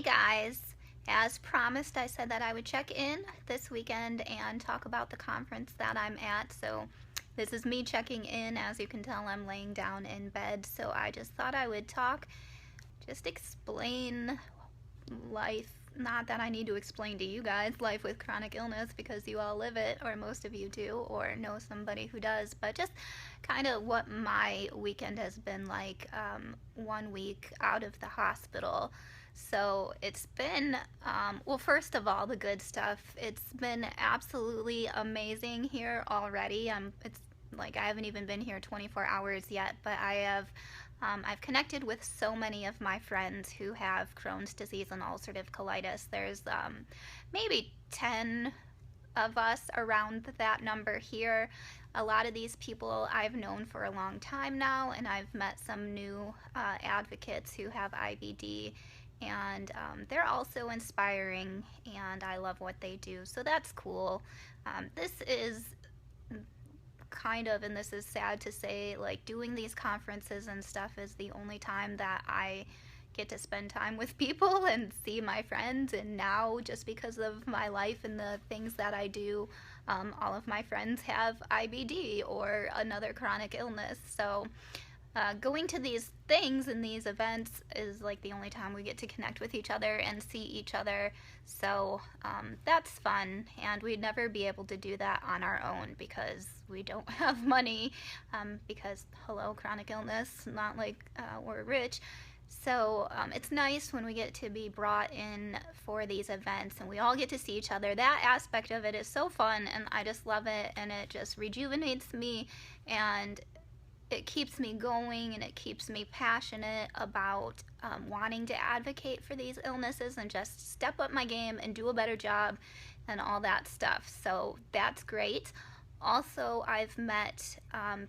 Hey guys, as promised, I said that I would check in this weekend and talk about the conference that I'm at. So this is me checking in. As you can tell, I'm laying down in bed. So I just thought I would talk, just explain life. Not that I need to explain to you guys life with chronic illness because you all live it, or most of you do, or know somebody who does, but just kind of what my weekend has been like 1 week out of the hospital. So it's been, well, first of all, the good stuff. It's been absolutely amazing here already. It's like I haven't even been here 24 hours yet, but I've connected with so many of my friends who have Crohn's disease and ulcerative colitis. There's maybe 10 of us around that number here. A lot of these people I've known for a long time now, and I've met some new advocates who have IBD, and they're also inspiring, and I love what they do, so that's cool. This is kind of, and this is sad to say, like doing these conferences and stuff is the only time that I get to spend time with people and see my friends. And now, just because of my life and the things that I do, all of my friends have IBD or another chronic illness. So going to these things and these events is like the only time we get to connect with each other and see each other. So that's fun, and we'd never be able to do that on our own because we don't have money, because hello, chronic illness, not like we're rich. So it's nice when we get to be brought in for these events and we all get to see each other. That aspect of it is so fun, and I just love it, and it just rejuvenates me, and it keeps me going, and it keeps me passionate about wanting to advocate for these illnesses and just step up my game and do a better job and all that stuff. So that's great. Also, I've met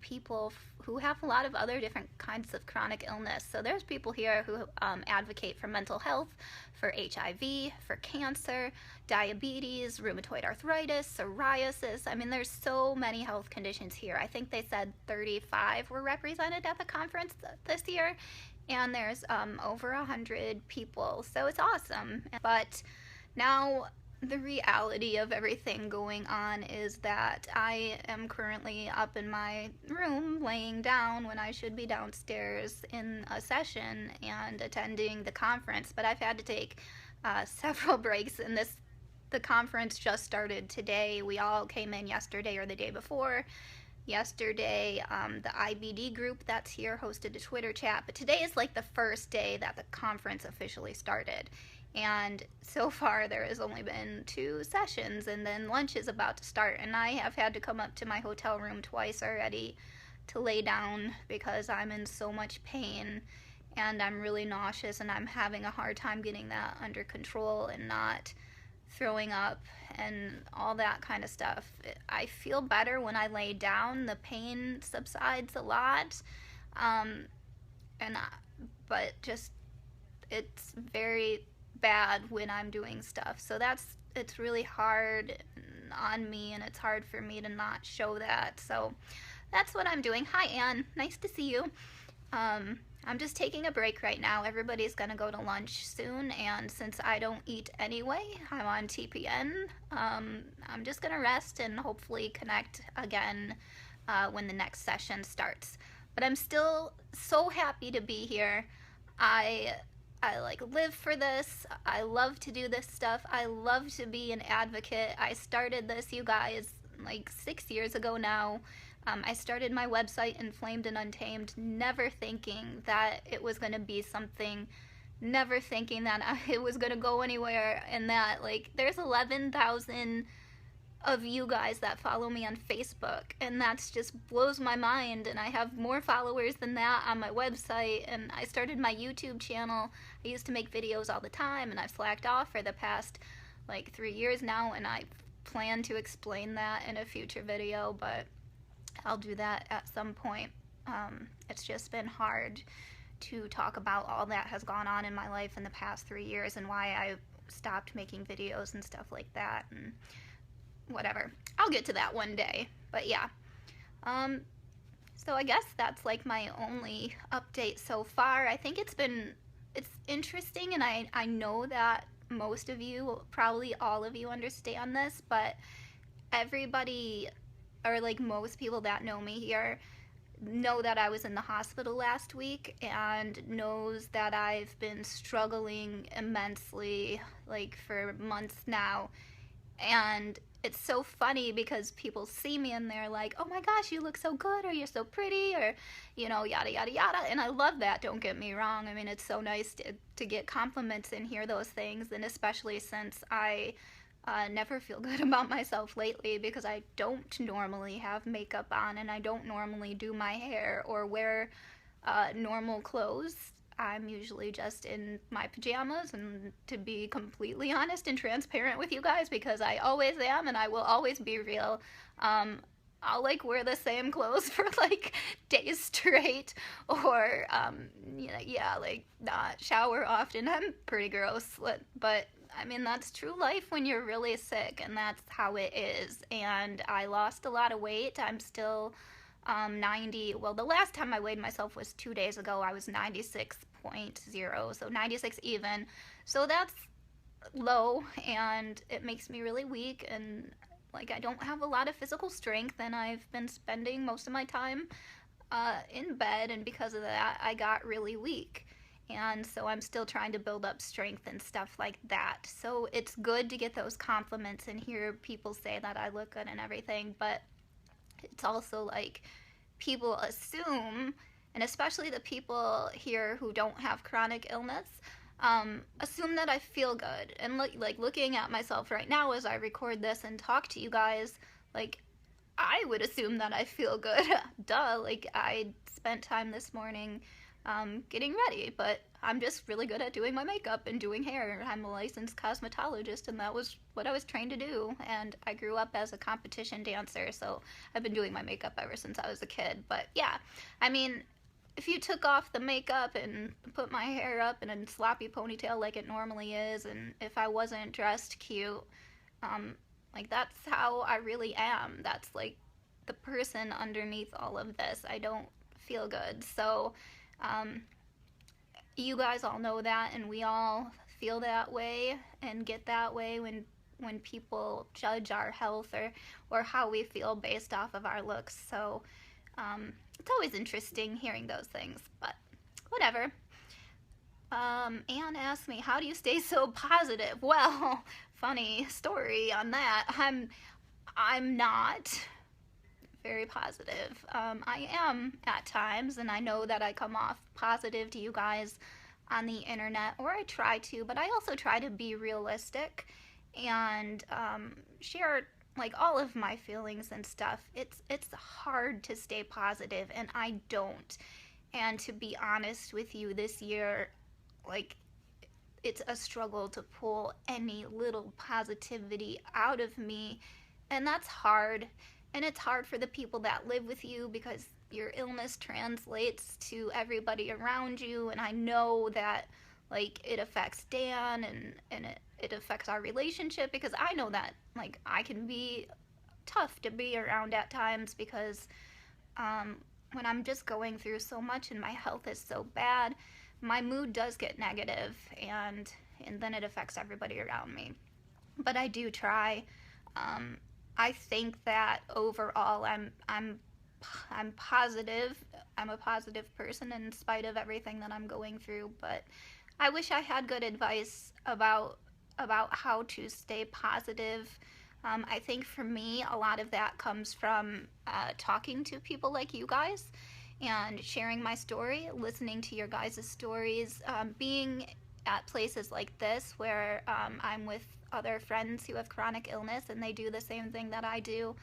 people who have a lot of other different kinds of chronic illness. So there's people here who advocate for mental health, for HIV, for cancer, diabetes, rheumatoid arthritis, psoriasis. I mean, there's so many health conditions here. I think they said 35 were represented at the conference this year, and there's over 100 people. So it's awesome. But now, the reality of everything going on is that I am currently up in my room laying down when I should be downstairs in a session and attending the conference. But I've had to take several breaks, and the conference just started today. We all came in yesterday or the day before. Yesterday, the IBD group that's here hosted a Twitter chat, but today is like the first day that the conference officially started. And so far there has only been 2 sessions, and then lunch is about to start, and I have had to come up to my hotel room twice already to lay down because I'm in so much pain, and I'm really nauseous, and I'm having a hard time getting that under control and not throwing up and all that kind of stuff. I feel better when I lay down. The pain subsides a lot, but just it's very bad when I'm doing stuff. So it's really hard on me, and it's hard for me to not show that. So that's what I'm doing. Hi, Anne. Nice to see you. I'm just taking a break right now. Everybody's gonna go to lunch soon, and since I don't eat anyway, I'm on TPN. I'm just gonna rest and hopefully connect again when the next session starts. But I'm still so happy to be here. I like live for this. I love to do this stuff. I love to be an advocate. I started this, you guys, like 6 years ago now. I started my website, Inflamed and Untamed, never thinking that it was going to be something, never thinking that it was going to go anywhere, and that, like, there's 11,000 of you guys that follow me on Facebook, and that's just blows my mind. And I have more followers than that on my website, and I started my YouTube channel. I used to make videos all the time, and I've slacked off for the past like 3 years now, and I plan to explain that in a future video, but I'll do that at some point. It's just been hard to talk about all that has gone on in my life in the past 3 years and why I stopped making videos and stuff like that, and whatever. I'll get to that one day. But yeah. So I guess that's like my only update so far. I think it's been it's interesting, and I know that most of you, probably all of you, understand this, but everybody, or like most people that know me here, know that I was in the hospital last week and knows that I've been struggling immensely, like for months now. And it's so funny because people see me and they're like, oh my gosh, you look so good, or you're so pretty, or, yada, yada, yada. And I love that, don't get me wrong. I mean, it's so nice to get compliments and hear those things. And especially since I never feel good about myself lately because I don't normally have makeup on and I don't normally do my hair or wear normal clothes. I'm usually just in my pajamas, and to be completely honest and transparent with you guys, because I always am and I will always be real, I'll like wear the same clothes for like days straight, or yeah, like not shower often. I'm pretty gross, but I mean, that's true life when you're really sick, and that's how it is. And I lost a lot of weight. I'm still 90. Well, the last time I weighed myself was 2 days ago. I was 96.0, so 96 even. So that's low, and it makes me really weak. And like, I don't have a lot of physical strength, and I've been spending most of my time in bed, and because of that, I got really weak. And so I'm still trying to build up strength and stuff like that. So it's good to get those compliments and hear people say that I look good and everything, but it's also like people assume, and especially the people here who don't have chronic illness, assume that I feel good. And like looking at myself right now as I record this and talk to you guys, like I would assume that I feel good. Duh, like I spent time this morning getting ready, but I'm just really good at doing my makeup and doing hair. I'm a licensed cosmetologist, and that was what I was trained to do. And I grew up as a competition dancer, so I've been doing my makeup ever since I was a kid. But yeah, I mean, if you took off the makeup and put my hair up in a sloppy ponytail like it normally is, and if I wasn't dressed cute, like that's how I really am. That's like the person underneath all of this. I don't feel good. So, you guys all know that, and we all feel that way and get that way when people judge our health or how we feel based off of our looks. So it's always interesting hearing those things, but whatever. Anne asked me, how do you stay so positive? Well, funny story on that. I'm not very positive. I am at times, and I know that I come off positive to you guys on the internet, or I try to, but I also try to be realistic and share like all of my feelings and stuff. It's hard to stay positive, and I don't. And to be honest with you, this year, like, it's a struggle to pull any little positivity out of me, and that's hard. And it's hard for the people that live with you because your illness translates to everybody around you. And I know that like it affects Dan, and it affects our relationship, because I know that like I can be tough to be around at times, because when I'm just going through so much and my health is so bad, my mood does get negative, and then it affects everybody around me. But I do try. I think that overall I'm positive. I'm a positive person in spite of everything that I'm going through, but I wish I had good advice about how to stay positive. I think for me, a lot of that comes from talking to people like you guys and sharing my story, listening to your guys' stories, being at places like this where I'm with other friends who have chronic illness and they do the same thing that I do.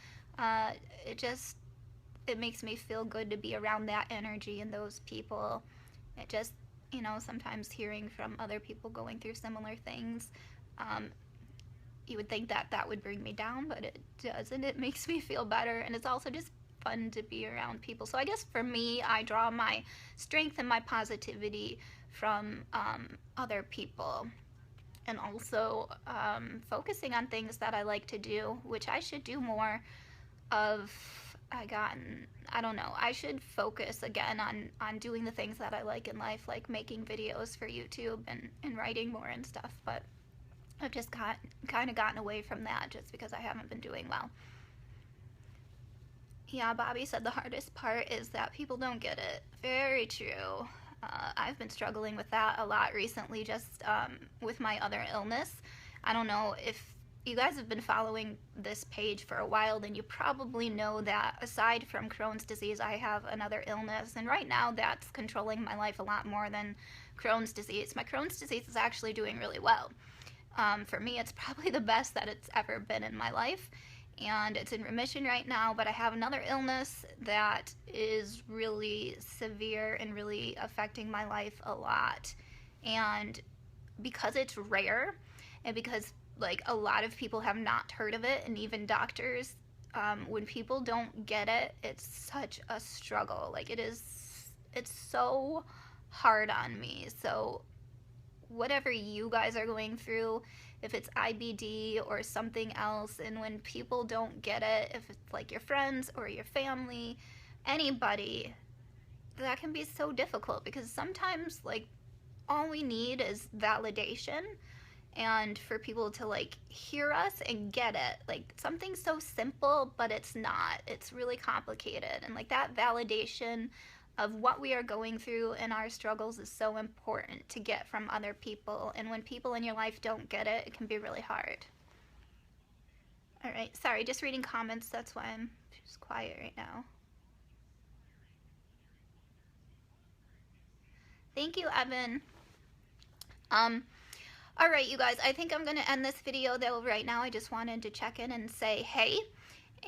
It makes me feel good to be around that energy and those people. It just, sometimes hearing from other people going through similar things, you would think that that would bring me down, but it doesn't. It makes me feel better, and it's also just fun to be around people. So I guess for me, I draw my strength and my positivity from other people, and also focusing on things that I like to do, which I should do more of I don't know, I should focus again on doing the things that I like in life, like making videos for YouTube and writing more and stuff, but I've just kind of gotten away from that just because I haven't been doing well. Yeah, Bobby said the hardest part is that people don't get it. Very true. I've been struggling with that a lot recently, just with my other illness. I don't know if you guys have been following this page for a while, then you probably know that aside from Crohn's disease, I have another illness. And right now, that's controlling my life a lot more than Crohn's disease. My Crohn's disease is actually doing really well. For me, it's probably the best that it's ever been in my life. And it's in remission right now, but I have another illness that is really severe and really affecting my life a lot. And because it's rare, and because like a lot of people have not heard of it, and even doctors, when people don't get it, it's such a struggle. Like it's so hard on me. So whatever you guys are going through, if it's IBD or something else, and when people don't get it, if it's like your friends or your family, anybody, that can be so difficult because sometimes like all we need is validation and for people to like hear us and get it. Like something so simple, but it's not. It's really complicated. And like that validation of what we are going through and our struggles is so important to get from other people. And when people in your life don't get it, it can be really hard. All right, sorry, just reading comments. That's why I'm just quiet right now. Thank you, Evan. All right, you guys, I think I'm going to end this video though right now. I just wanted to check in and say hey.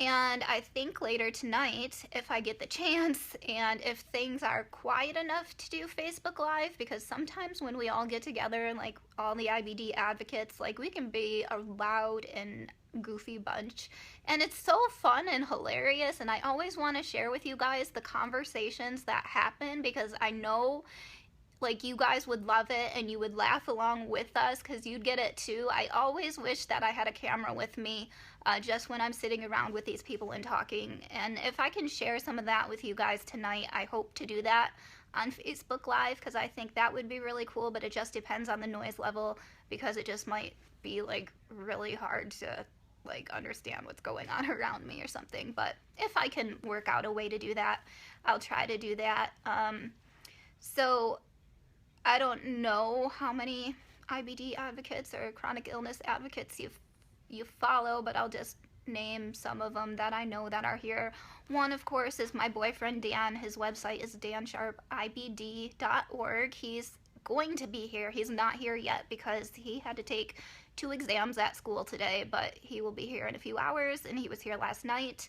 And I think later tonight, if I get the chance and if things are quiet enough to do Facebook Live, because sometimes when we all get together, like all the IBD advocates, like we can be a loud and goofy bunch. And it's so fun and hilarious. And I always want to share with you guys the conversations that happen because I know like you guys would love it and you would laugh along with us because you'd get it too. I always wish that I had a camera with me just when I'm sitting around with these people and talking. And if I can share some of that with you guys tonight, I hope to do that on Facebook Live because I think that would be really cool, but it just depends on the noise level because it just might be like really hard to like understand what's going on around me or something. But if I can work out a way to do that, I'll try to do that. So I don't know how many IBD advocates or chronic illness advocates you follow, but I'll just name some of them that I know that are here. One, of course, is my boyfriend Dan. His website is dansharpibd.org. He's going to be here. He's not here yet because he had to take 2 exams at school today, but he will be here in a few hours, and he was here last night.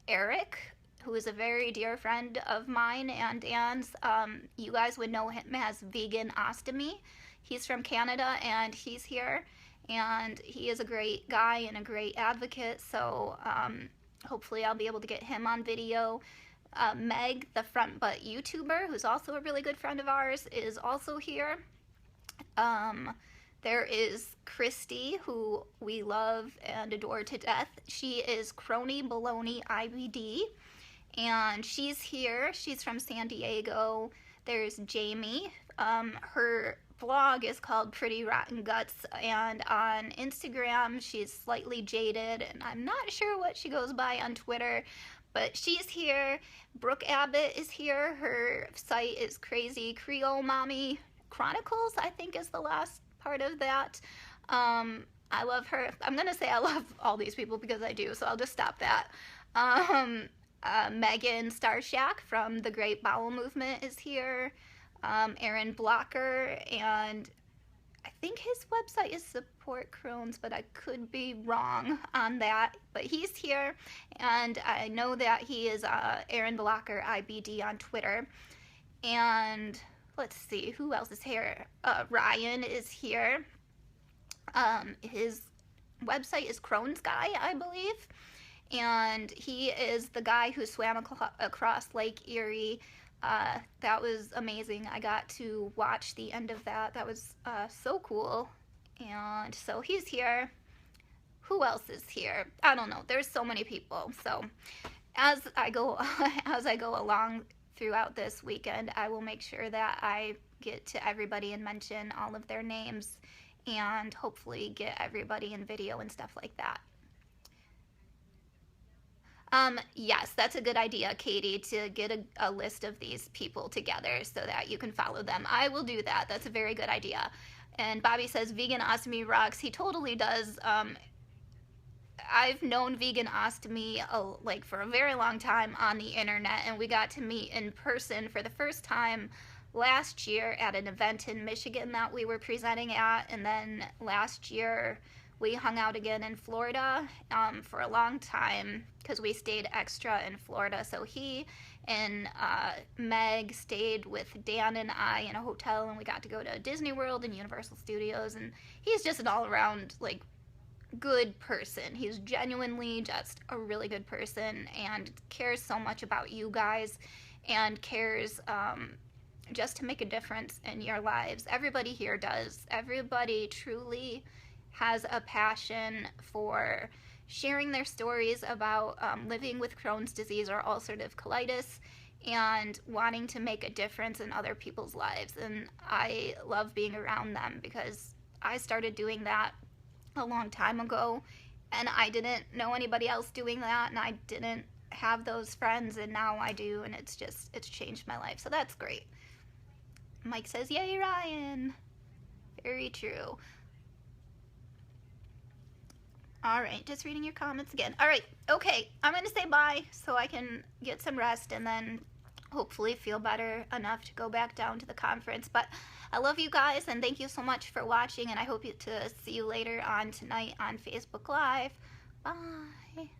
Eric, who is a very dear friend of mine and Dan's. You guys would know him as Vegan Ostomy. He's from Canada and he's here, and he is a great guy and a great advocate, so hopefully I'll be able to get him on video. Meg, the front butt YouTuber, who's also a really good friend of ours, is also here. There is Christy, who we love and adore to death. She is Crony Baloney IBD. And she's here. She's from San Diego. There's Jamie. Her blog is called Pretty Rotten Guts, and on Instagram she's Slightly Jaded, and I'm not sure what she goes by on Twitter, but she's here. Brooke Abbott is here. Her site is Crazy Creole Mommy Chronicles, I think is the last part of that. I love her. I'm gonna say I love all these people because I do, so I'll just stop that. Megan Starshack from the Great Bowel Movement is here. Aaron Blocker, and I think his website is Support Crohn's, but I could be wrong on that. But he's here, and I know that he is Aaron Blocker IBD on Twitter. And let's see, who else is here? Ryan is here. His website is Crohn's Guy, I believe. And he is the guy who swam across Lake Erie. That was amazing. I got to watch the end of that. That was so cool. And so he's here. Who else is here? I don't know. There's so many people. So as I go as I go along throughout this weekend, I will make sure that I get to everybody and mention all of their names, and hopefully get everybody in video and stuff like that. Yes, that's a good idea, Katie, to get a list of these people together so that you can follow them. I will do that. That's a very good idea. And Bobby says vegan ostomy rocks. He totally does. I've known vegan ostomy like for a very long time on the internet, and we got to meet in person for the first time last year at an event in Michigan that we were presenting at, and then last year we hung out again in Florida for a long time because we stayed extra in Florida. So he and Meg stayed with Dan and I in a hotel, and we got to go to Disney World and Universal Studios. And he's just an all-around like good person. He's genuinely just a really good person and cares so much about you guys, and cares just to make a difference in your lives. Everybody here does. Everybody truly has a passion for sharing their stories about living with Crohn's disease or ulcerative colitis, and wanting to make a difference in other people's lives. And I love being around them because I started doing that a long time ago, and I didn't know anybody else doing that, and I didn't have those friends, and now I do, and it's changed my life. So that's great. Mike says, yay, Ryan. Very true. All right, just reading your comments again. All right, okay, I'm going to say bye so I can get some rest and then hopefully feel better enough to go back down to the conference. But I love you guys, and thank you so much for watching, and I hope to see you later on tonight on Facebook Live. Bye.